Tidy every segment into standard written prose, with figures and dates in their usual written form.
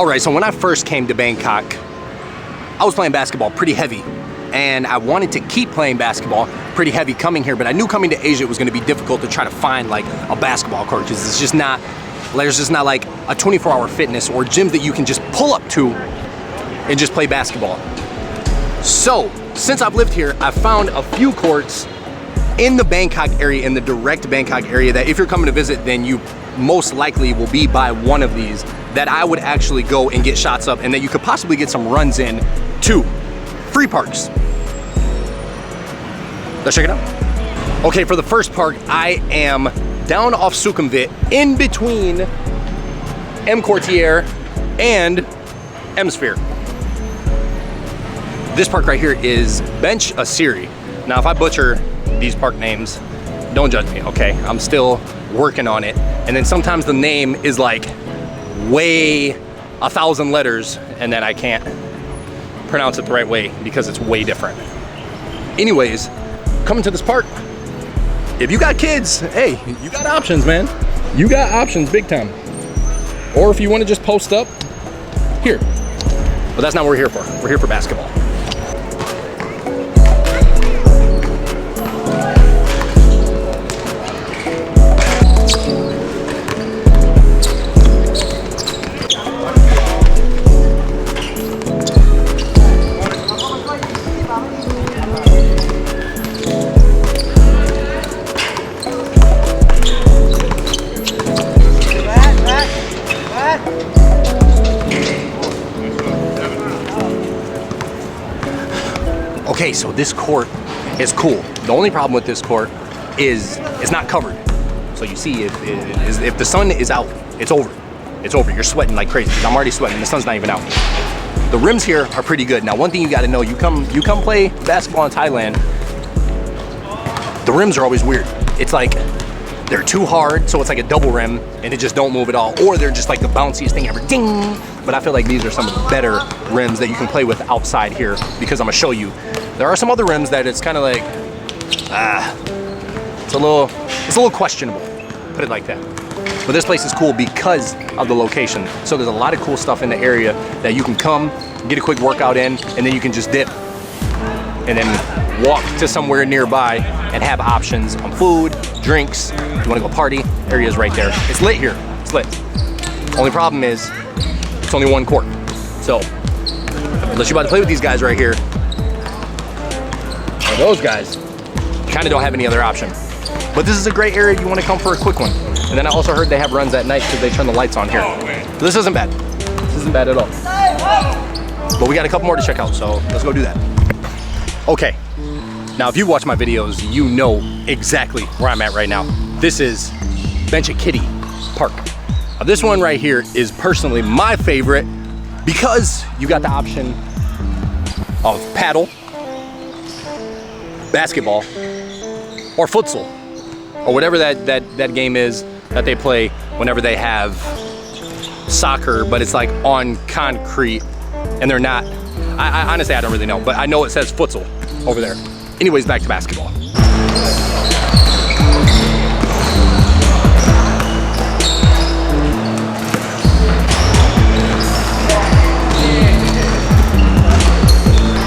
All right, so when I first came to Bangkok, I was playing basketball pretty heavy, and I wanted to keep playing basketball pretty heavy coming here, but I knew coming to Asia it was gonna be difficult to try to find like a basketball court, because it's just not, there's just not like a 24-hour fitness or gyms that you can just pull up to and just play basketball. So, since I've lived here, I've found a few courts in the Bangkok area, in the direct Bangkok area, that if you're coming to visit, then you most likely will be by one of these that I would actually go and get shots up, and that you could possibly get some runs in to. Free parks. Let's check it out. Okay, for the first park, I am down off Sukhumvit, in between M Quartier and M Sphere. This park right here is Benchasiri. Now, if I butcher these park names, don't judge me, okay? I'm still working on it. And then sometimes the name is like way 1,000 letters, and then I can't pronounce it the right way because it's way different. Anyways, coming to this park, if you got kids, hey, you got options, man. You got options big time. Or if you want to just post up, here. But that's not what we're here for. We're here for basketball. Okay, so this court is cool. The only problem with this court is it's not covered. So you see, if the sun is out, it's over. It's over. You're sweating like crazy. I'm already sweating. The sun's not even out. The rims here are pretty good. Now, one thing you got to know: you come play basketball in Thailand. The rims are always weird. It's like they're too hard, so it's like a double rim, and it just don't move at all. Or they're just like the bounciest thing ever. Ding! But I feel like these are some of the better rims that you can play with outside here, because I'm gonna show you. There are some other rims that it's kind of like, it's a little questionable, put it like that. But this place is cool because of the location. So there's a lot of cool stuff in the area that you can come, get a quick workout in, and then you can just dip and then walk to somewhere nearby and have options on food, drinks. If you want to go party, area's right there. It's lit here, it's lit. Only problem is, it's only one court. So, unless you're about to play with these guys right here, or those guys, you kind of don't have any other option. But this is a great area if you want to come for a quick one. And then I also heard they have runs at night because they turn the lights on here. So this isn't bad. This isn't bad at all. But we got a couple more to check out, so let's go do that. Okay, now if you watch my videos, you know exactly where I'm at right now. This is Benchakitti Park. Now, this one right here is personally my favorite because you got the option of paddle, basketball, or futsal, or whatever that game is that they play whenever they have soccer, but it's like on concrete, and they're not, I honestly, I don't really know, but I know it says futsal over there. Anyways, back to basketball.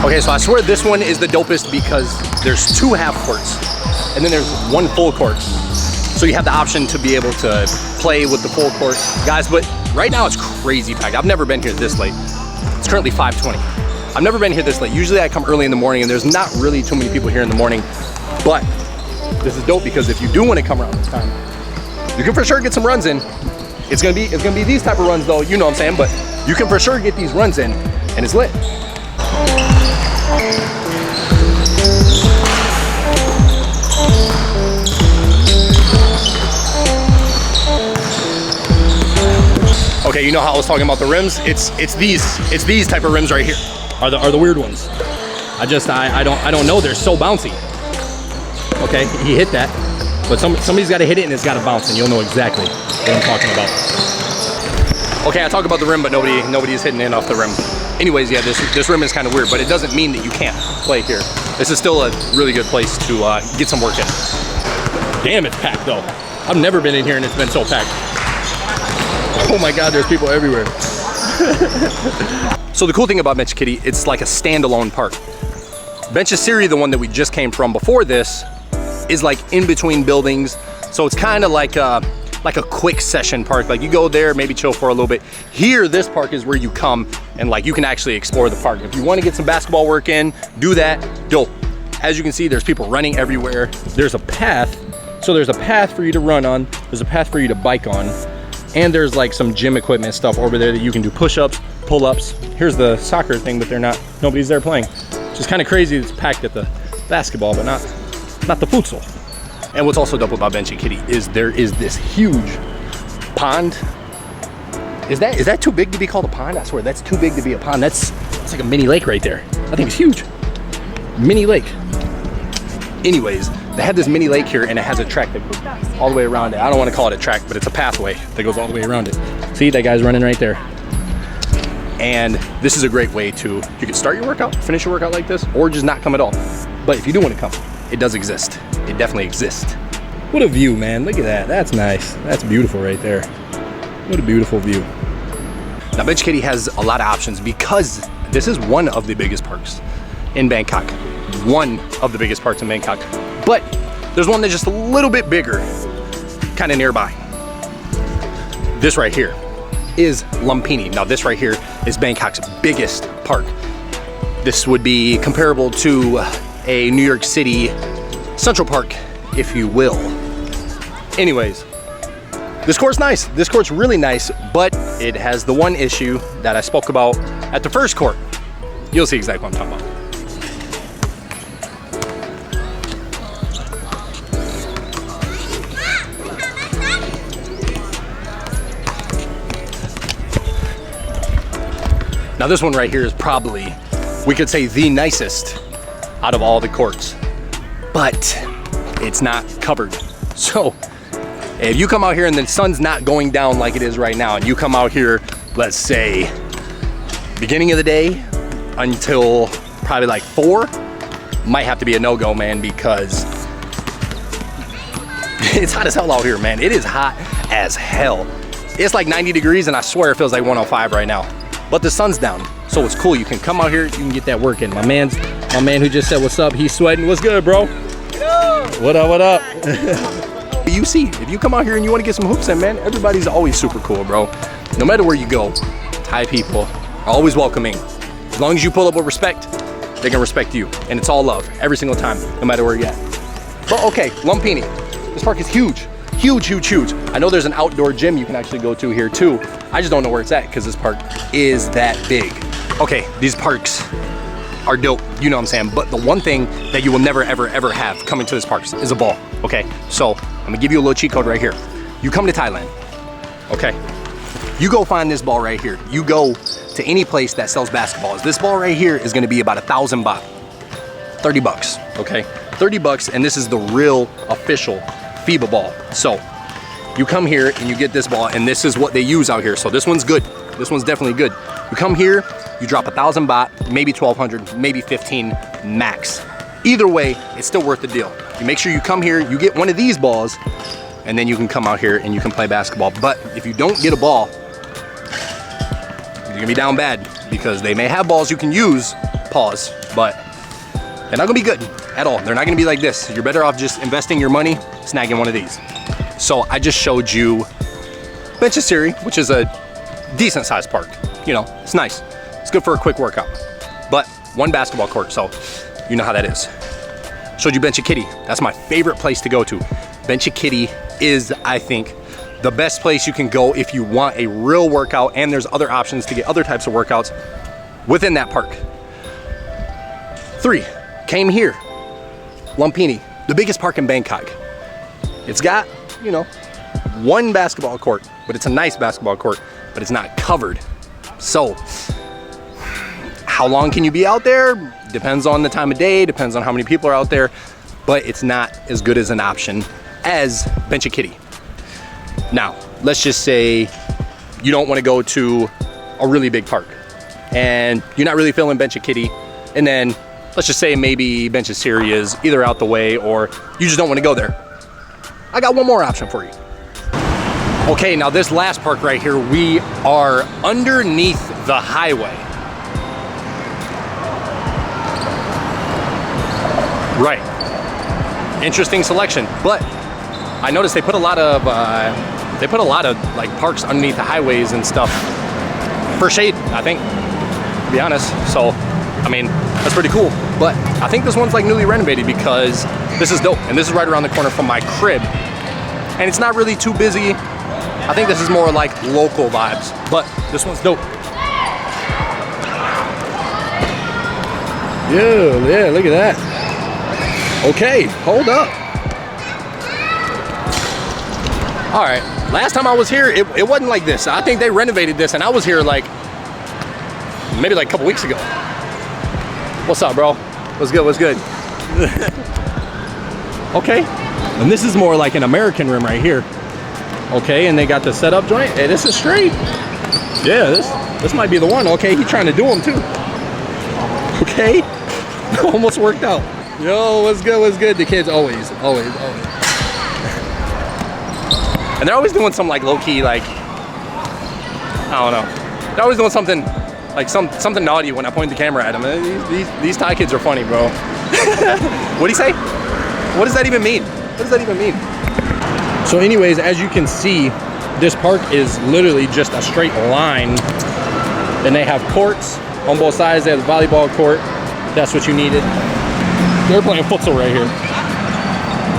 Okay, so I swear this one is the dopest because there's 2 half courts and then there's 1 full court. So you have the option to be able to play with the full court. Guys, but right now it's crazy packed. I've never been here this late. It's currently 5:20. I've never been here this late. Usually I come early in the morning and there's not really too many people here in the morning, but this is dope because if you do want to come around this time, you can for sure get some runs in. It's gonna be these type of runs though, you know what I'm saying, but you can for sure get these runs in and it's lit. Okay, you know how I was talking about the rims? It's these type of rims right here are the weird ones. I don't know, they're so bouncy. Okay, he hit that, but somebody's got to hit it and it's got to bounce, and you'll know exactly what I'm talking about. Okay, I talk about the rim, but nobody's hitting in off the rim. Anyways, yeah, this rim is kind of weird, but it doesn't mean that you can't play here. This is still a really good place to get some work in. Damn, it's packed though. I've never been in here and it's been so packed. Oh my God, there's people everywhere. So the cool thing about Benchakitti, it's like a standalone park. Benchasiri, the one that we just came from before this, is like in between buildings. So it's kind of like a quick session park. Like you go there, maybe chill for a little bit. Here, this park is where you come and like you can actually explore the park. If you want to get some basketball work in, do that, dope. As you can see, there's people running everywhere. There's a path. So there's a path for you to run on. There's a path for you to bike on. And there's like some gym equipment stuff over there that you can do push-ups, pull-ups. Here's the soccer thing, but nobody's there playing. Which is kind of crazy. It's packed at the basketball, but not the futsal. And what's also dope about Benchakitti is there is this huge pond. Is that too big to be called a pond? I swear, that's too big to be a pond. It's like a mini lake right there. I think it's huge. Mini lake. Anyways, they have this mini lake here and it has a track that goes all the way around it. I don't want to call it a track, but it's a pathway that goes all the way around it. See, that guy's running right there. And this is a great way to, you can start your workout, finish your workout like this, or just not come at all. But if you do want to come, it does exist. It definitely exists. What a view, man. Look at that. That's nice. That's beautiful right there. What a beautiful view. Now, Benchakitti has a lot of options because this is one of the biggest parks in Bangkok. One of the biggest parks in Bangkok. But there's one that's just a little bit bigger, kind of nearby. This right here is Lumpini. Now, this right here is Bangkok's biggest park. This would be comparable to a New York City Central Park, if you will. Anyways, this court's nice. This court's really nice, but it has the one issue that I spoke about at the first court. You'll see exactly what I'm talking about. Now this one right here is probably, we could say, the nicest out of all the courts, but it's not covered. So if you come out here and the sun's not going down like it is right now, and you come out here, let's say, beginning of the day until probably like 4, might have to be a no-go, man, because it's hot as hell out here, man. It is hot as hell. It's like 90 degrees and I swear it feels like 105 right now. But the sun's down, so it's cool. You can come out here, you can get that work in. My man who just said what's up, he's sweating. What's good, bro? What up, what up? You see, if you come out here and you want to get some hoops in, man, everybody's always super cool, bro. No matter where you go, Thai people are always welcoming. As long as you pull up with respect, they can respect you. And it's all love, every single time, no matter where you're at. But okay, Lumpini. This park is huge. Huge, huge, huge. I know there's an outdoor gym you can actually go to here too. I just don't know where it's at because this park is that big. Okay, these parks are dope, you know what I'm saying? But the one thing that you will never, ever, ever have coming to this park is a ball, okay? So I'm gonna give you a little cheat code right here. You come to Thailand, okay? You go find this ball right here. You go to any place that sells basketballs. This ball right here is gonna be about 1,000 baht, 30 bucks, okay? 30 bucks, and this is the real official FIBA ball. So you come here and you get this ball, and this is what they use out here. So this one's good. This one's definitely good. You come here, you drop 1,000 baht, maybe 1,200, maybe 15 max. Either way, it's still worth the deal. You make sure you come here, you get one of these balls, and then you can come out here and you can play basketball. But if you don't get a ball, you're gonna be down bad because they may have balls you can use, pause, but they're not gonna be good at all. They're not gonna be like this. You're better off just investing your money, snagging one of these. So I just showed you Benchasiri, which is a decent sized park. You know, it's nice. It's good for a quick workout. But one basketball court, so you know how that is. Showed you Benchakitti. That's my favorite place to go to. Benchakitti is, I think, the best place you can go if you want a real workout, and there's other options to get other types of workouts within that park. 3, came here. Lumpini, the biggest park in Bangkok. It's got, you know, one basketball court, but it's a nice basketball court, but it's not covered. So, how long can you be out there? Depends on the time of day, depends on how many people are out there, but it's not as good as an option as Benchakitti. Now, let's just say you don't want to go to a really big park and you're not really feeling Benchakitti, and then let's just say maybe Benchasiri is either out the way or you just don't want to go there. I got one more option for you. Okay, now this last park right here, we are underneath the highway. Right. Interesting selection, but I noticed they put a lot of like parks underneath the highways and stuff for shade, I think, to be honest. So, I mean, that's pretty cool. But I think this one's like newly renovated because this is dope. And this is right around the corner from my crib. And it's not really too busy. I think this is more like local vibes, but this one's dope. Yeah, look at that. Okay, hold up. All right, last time I was here, it wasn't like this. I think they renovated this and I was here like, maybe like a couple weeks ago. What's up, bro? What's good, what's good? Okay, and this is more like an American rim right here. Okay, and they got the setup joint. Hey, this is straight. Yeah, this might be the one. Okay, he's trying to do them too. Okay, almost worked out. Yo, what's good, what's good? The kids always. And they're always doing some like low-key, like, I don't know. They're always doing something, like something naughty when I point the camera at them. These Thai kids are funny, bro. What'd he say? What does that even mean? What does that even mean? So anyways, as you can see, this park is literally just a straight line. And they have courts on both sides. They have the volleyball court. That's what you needed. They're playing futsal right here.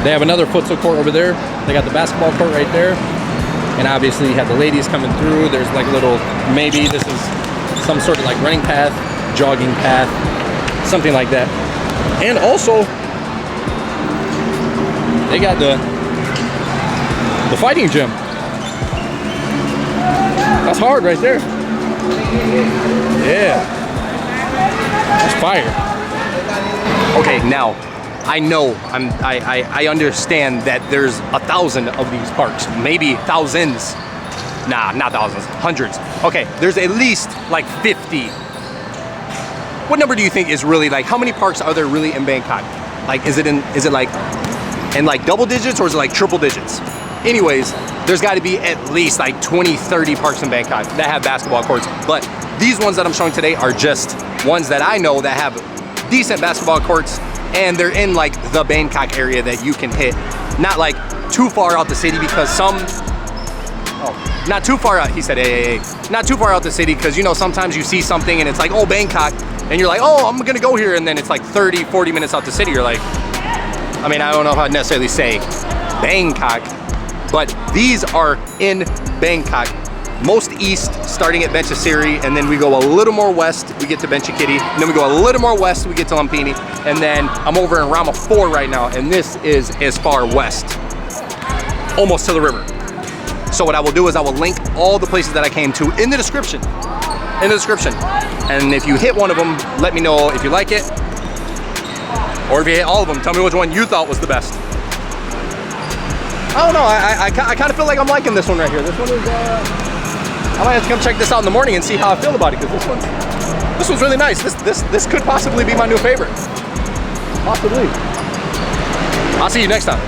They have another futsal court over there. They got the basketball court right there. And obviously you have the ladies coming through. There's like a little, maybe this is some sort of like running path, jogging path, something like that. And also, they got the fighting gym. That's hard right there. Yeah. That's fire. Okay, now I know I understand that there's 1,000 of these parks, maybe thousands. Nah, not thousands, hundreds. Okay, there's at least like 50. What number do you think is really like, how many parks are there really in Bangkok? Like, is it like in like double digits or is it like triple digits? Anyways, there's got to be at least like 20, 30 parks in Bangkok that have basketball courts. But these ones that I'm showing today are just ones that I know that have decent basketball courts, and they're in like the Bangkok area that you can hit. Not like too far out the city because not too far out, he said, hey. Not too far out the city because, you know, sometimes you see something and it's like, oh, Bangkok, and you're like, oh, I'm gonna go here, and then it's like 30, 40 minutes out the city. You're like, I mean, I don't know if I'd necessarily say Bangkok, but these are in Bangkok. Most east, starting at Benchasiri, and then we go a little more west, we get to Benchakitti, and then we go a little more west, we get to Lumpini, and then I'm over in Rama 4 right now, and this is as far west, almost to the river. So what I will do is I will link all the places that I came to in the description. And if you hit one of them, let me know if you like it, or if you hit all of them, tell me which one you thought was the best. I don't know, I kind of feel like I'm liking this one right here. This one is, I might have to come check this out in the morning and see how I feel about it, because this one's really nice. This could possibly be my new favorite. Possibly. I'll see you next time.